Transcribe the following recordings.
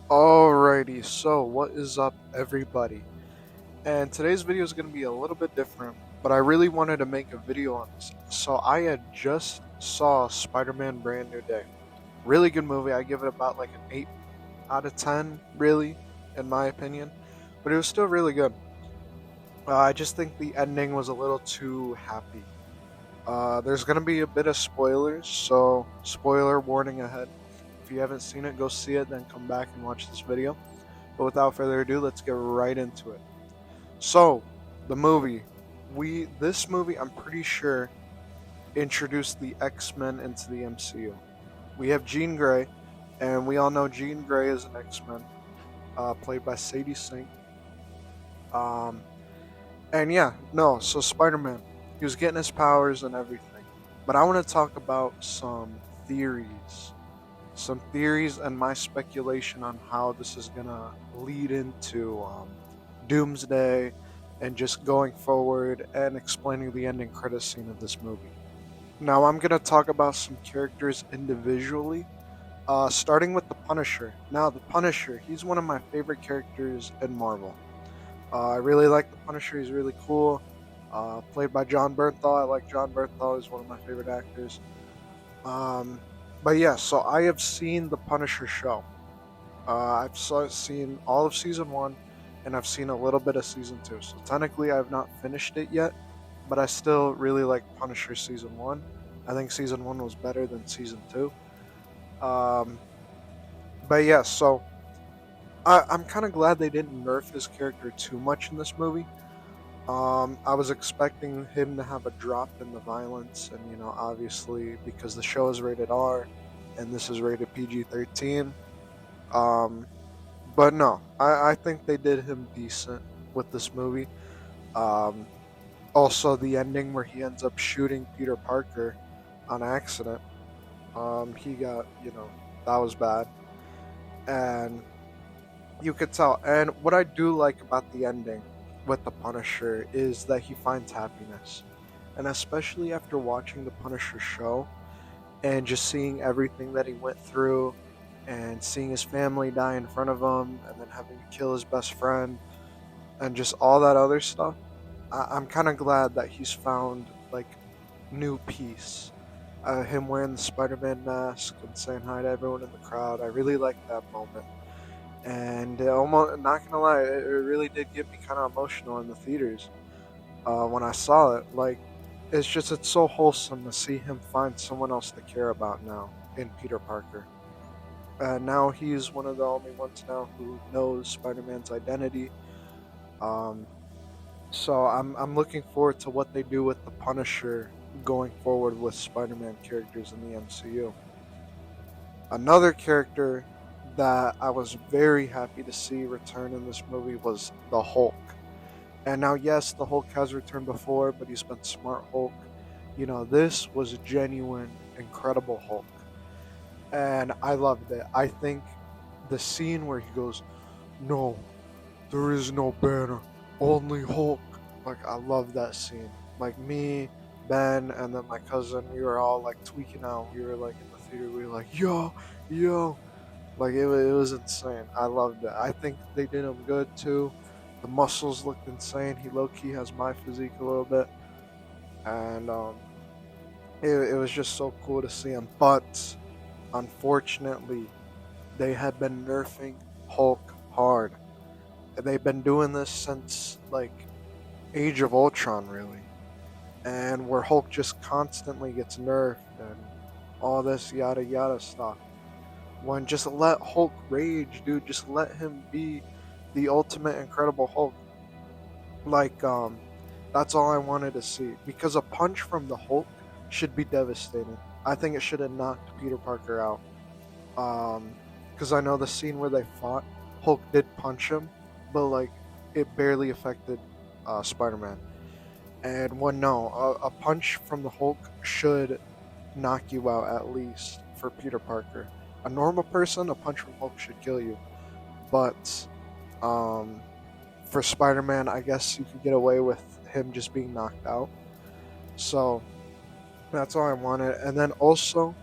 Alrighty, so what is up, everybody? And today's video is going to be a little bit different, but I really wanted to make a video on this. So I had just saw Spider-Man Brand New Day. Really good movie. I give it about like an 8 out of 10, really, in my opinion. But it was still really good. I just think the ending was a little too happy. There's going to be a bit of spoilers, so spoiler warning ahead. If you haven't seen it, go see it, then come back and watch this video. But without further ado, let's get right into it. So, the movie. This movie, I'm pretty sure, introduced the X-Men into the MCU. We have Jean Grey, and we all know Jean Grey is an X-Men, played by Sadie Sink. Um, and yeah, no, so Spider-Man, he was getting his powers and everything. But I want to talk about some theories and my speculation on how this is gonna lead into Doomsday and just going forward and explaining the ending credit scene of this movie. Now I'm gonna talk about some characters individually, starting with the Punisher. Now the Punisher, he's one of my favorite characters in Marvel. I really like the Punisher. He's really cool. Played by John Bernthal. I like John Bernthal. He's one of my favorite actors. Um, but yeah, so I have seen the Punisher show. Seen all of season one, and I've seen a little bit of season two. So technically, I have not finished it yet, but I still really like Punisher season one. I think season one was better than season two. Um, but yeah, so I'm kind of glad they didn't nerf his character too much in this movie. I was expecting him to have a drop in the violence, and obviously because the show is rated R, and this is rated PG-13. Um, but no, I think they did him decent with this movie. Um, Also, the ending where he ends up shooting Peter Parker on accident. He got, that was bad. And you could tell. And what I do like about the ending with the Punisher is that he finds happiness. And especially after watching the Punisher show and just seeing everything that he went through and seeing his family die in front of him and then having to kill his best friend and just all that other stuff, I'm kind of glad that he's found like new peace. Him wearing the Spider-Man mask and saying hi to everyone in the crowd. I really liked that moment, and almost not gonna lie, it really did get me kind of emotional in the theaters when I saw it. Like, it's so wholesome to see him find someone else to care about now in Peter Parker. Now he's one of the only ones now who knows Spider-Man's identity. Um, So I'm looking forward to what they do with the Punisher going forward with Spider-Man characters in the MCU. Another character that I was very happy to see return in this movie was the Hulk. And now, yes, the Hulk has returned before, but he's been Smart Hulk. This was a genuine, incredible Hulk, and I loved it. I think the scene where he goes, "No, there is no banner, only Hulk." Like, I love that scene. Like, me, Ben, and then my cousin, we were all like tweaking out. We were like in the theater. We were like, "Yo, yo!" Like, it was insane. I loved it. I think they did him good too. The muscles looked insane. He low key has my physique a little bit, and it was just so cool to see him. But unfortunately, they had been nerfing Hulk hard. They've been doing this since like Age of Ultron, really, and where Hulk just constantly gets nerfed and all this yada yada stuff. When just let Hulk rage, dude. Just let him be the ultimate Incredible Hulk. Like, that's all I wanted to see. Because a punch from the Hulk should be devastating. I think it should have knocked Peter Parker out. Because I know the scene where they fought, Hulk did punch him, but like it barely affected Spider-Man. And when no, a punch from the Hulk should knock you out at least for Peter Parker. A normal person, a punch from Hulk should kill you. But um, for Spider-Man, I guess you could get away with him just being knocked out. So that's all I wanted. And then also,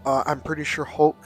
I'm pretty sure Hulk,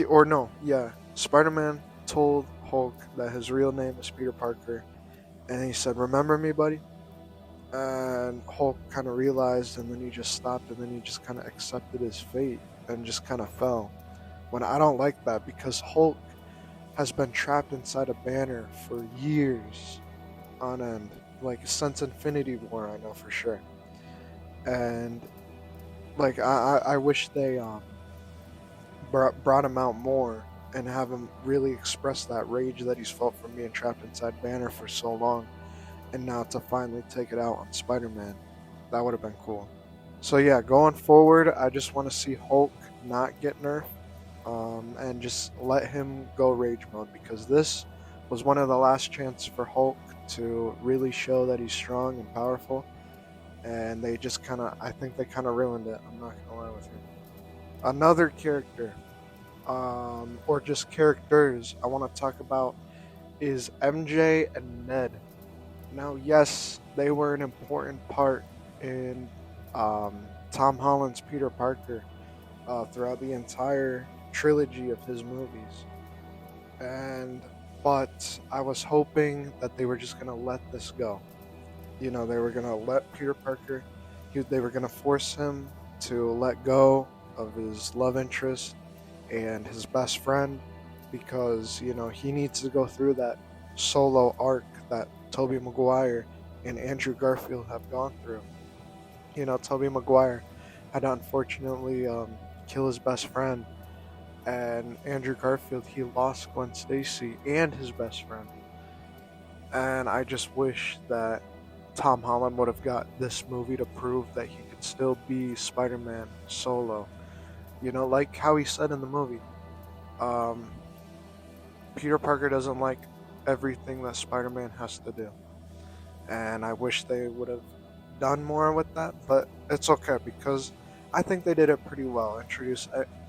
or no, yeah. Spider-Man told Hulk that his real name is Peter Parker, and he said, "Remember me, buddy?" And Hulk kind of realized, and then he just stopped, and then he just kind of accepted his fate and just kind of fell. When I don't like that, because Hulk has been trapped inside a banner for years on end, like since Infinity War, I know for sure. And like I wish they brought him out more and have him really express that rage that he's felt from being trapped inside Banner for so long, and now to finally take it out on Spider-Man. That would have been cool. So yeah, going forward, I just want to see Hulk not get nerfed, and just let him go rage mode, because this was one of the last chances for Hulk to really show that he's strong and powerful, and they just kind of, I think they kind of ruined it. I'm not gonna lie with you. Another character, or just characters I want to talk about is MJ and Ned. Now, yes, they were an important part in Tom Holland's Peter Parker throughout the entire trilogy of his movies, and but I was hoping that they were just gonna let this go. You know, they were gonna let Peter Parker. They were gonna force him to let go of his love interest and his best friend, because he needs to go through that solo arc that Tobey Maguire and Andrew Garfield have gone through. Tobey Maguire had to unfortunately kill his best friend, and Andrew Garfield, he lost Gwen Stacy and his best friend. And I just wish that Tom Holland would have got this movie to prove that he could still be Spider-Man solo. Like how he said in the movie, um, Peter Parker doesn't like everything that Spider-Man has to do. And I wish they would have done more with that, but it's okay, because I think they did it pretty well.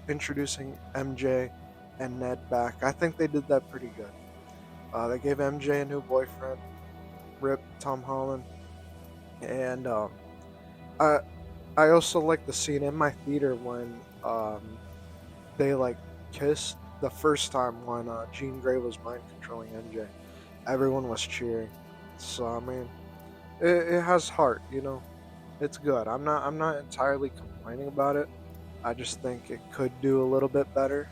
Introducing MJ and Ned back, I think they did that pretty good. They gave MJ a new boyfriend, Rip Tom Holland, and I I also like the scene in my theater when they like kissed the first time, when Jean Grey was mind controlling MJ. Everyone was cheering. So I mean, it has heart. It's good. I'm not entirely complaining about it. I just think it could do a little bit better.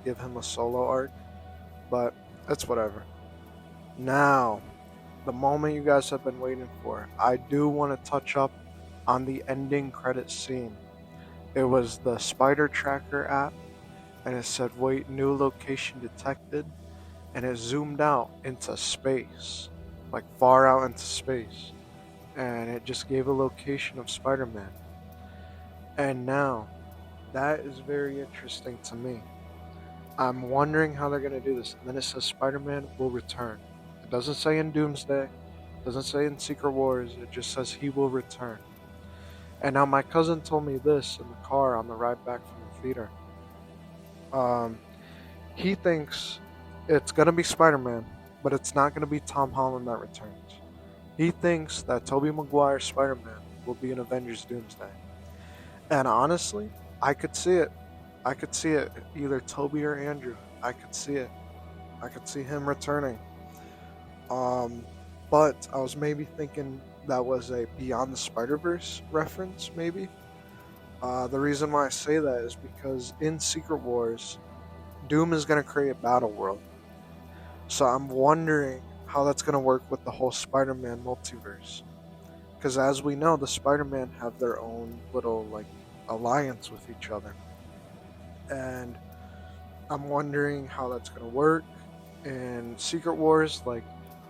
Give him a solo arc, but it's whatever. Now, the moment you guys have been waiting for, I do want to touch up on the ending credit scene. It was the Spider Tracker app, and it said, "Wait, new location detected," and it zoomed out into space, like far out into space, and it just gave a location of Spider-Man. And now, that is very interesting to me. I'm wondering how they're going to do this. And then it says Spider-Man will return. It doesn't say in Doomsday, it doesn't say in Secret Wars, it just says he will return. And now my cousin told me this in the car on the ride back from the theater. Um, he thinks it's going to be Spider-Man, but it's not going to be Tom Holland that returns. He thinks that Tobey Maguire's Spider-Man will be in Avengers Doomsday. And honestly, I could see it. I could see it. Either Toby or Andrew. I could see it. I could see him returning. Um, but I was maybe thinking that was a Beyond the Spider Verse reference, maybe. The reason why I say that is because in Secret Wars, Doom is going to create Battle World. So I'm wondering how that's going to work with the whole Spider Man multiverse. Because as we know, the Spider Man have their own little, like, alliance with each other. And I'm wondering how that's going to work. In Secret Wars, like,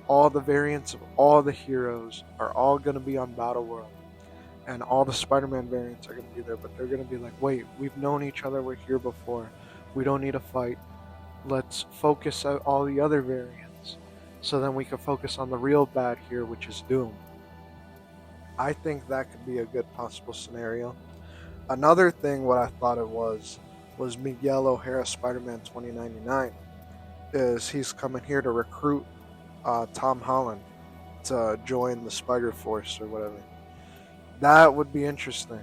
all the variants of all the heroes are all going to be on Battle World, and all the Spider-Man variants are going to be there, but they're going to be like, wait, we've known each other, we're here before, we don't need to fight, let's focus out all the other variants, so then we can focus on the real bad here, which is Doom. I think that could be a good possible scenario. Another thing, what I thought it was Miguel O'Hara Spider-Man 2099, is he's coming here to recruit Tom Holland to join the Spider Force or whatever. That would be interesting.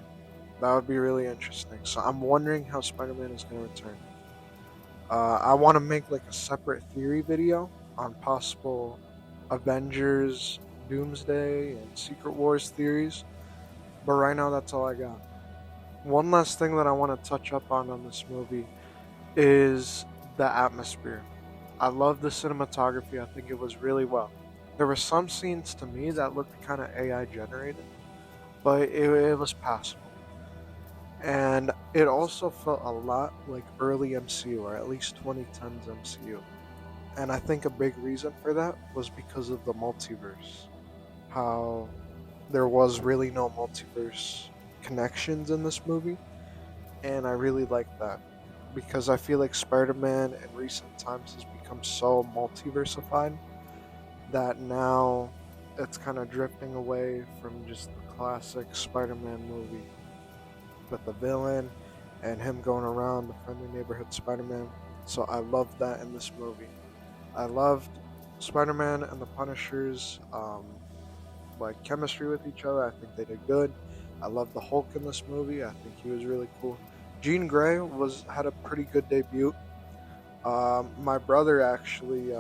That would be really interesting. So I'm wondering how Spider-Man is going to return. I want to make like a separate theory video on possible Avengers, Doomsday, and Secret Wars theories. But right now, that's all I got. One last thing that I want to touch up on this movie is the atmosphere. I love the cinematography. I think it was really well. There were some scenes to me that looked kind of AI generated, but it was passable. And it also felt a lot like early MCU, or at least 2010s MCU. And I think a big reason for that was because of the multiverse. How there was really no multiverse connections in this movie, and I really like that because I feel like Spider-Man in recent times has become so multiversified that now it's kind of drifting away from just the classic Spider-Man movie with the villain and him going around the friendly neighborhood Spider-Man. So I loved that in this movie. I loved Spider-Man and the Punishers like chemistry with each other. I think they did good. I love the Hulk in this movie. I think he was really cool. Jean Grey was had a pretty good debut. My brother actually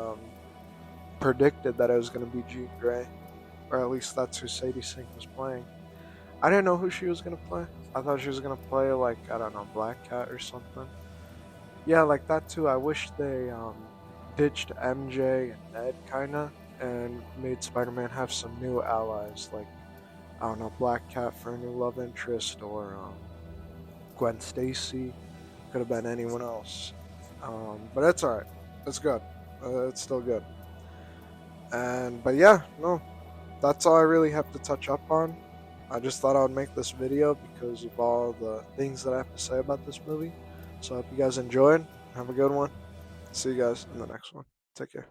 predicted that it was going to be Jean Grey, or at least that's who Sadie Sink was playing. I didn't know who she was going to play. I thought she was going to play like I don't know Black Cat or something. Yeah, like that too. I wish they ditched MJ and Ned kinda and made Spider-Man have some new allies like I don't know, Black Cat for a new love interest, or Gwen Stacy. Could have been anyone else. But it's alright. It's good. It's still good. And but yeah, no, that's all I really have to touch up on. I just thought I would make this video because of all the things that I have to say about this movie. So I hope you guys enjoyed. Have a good one. See you guys in the next one. Take care.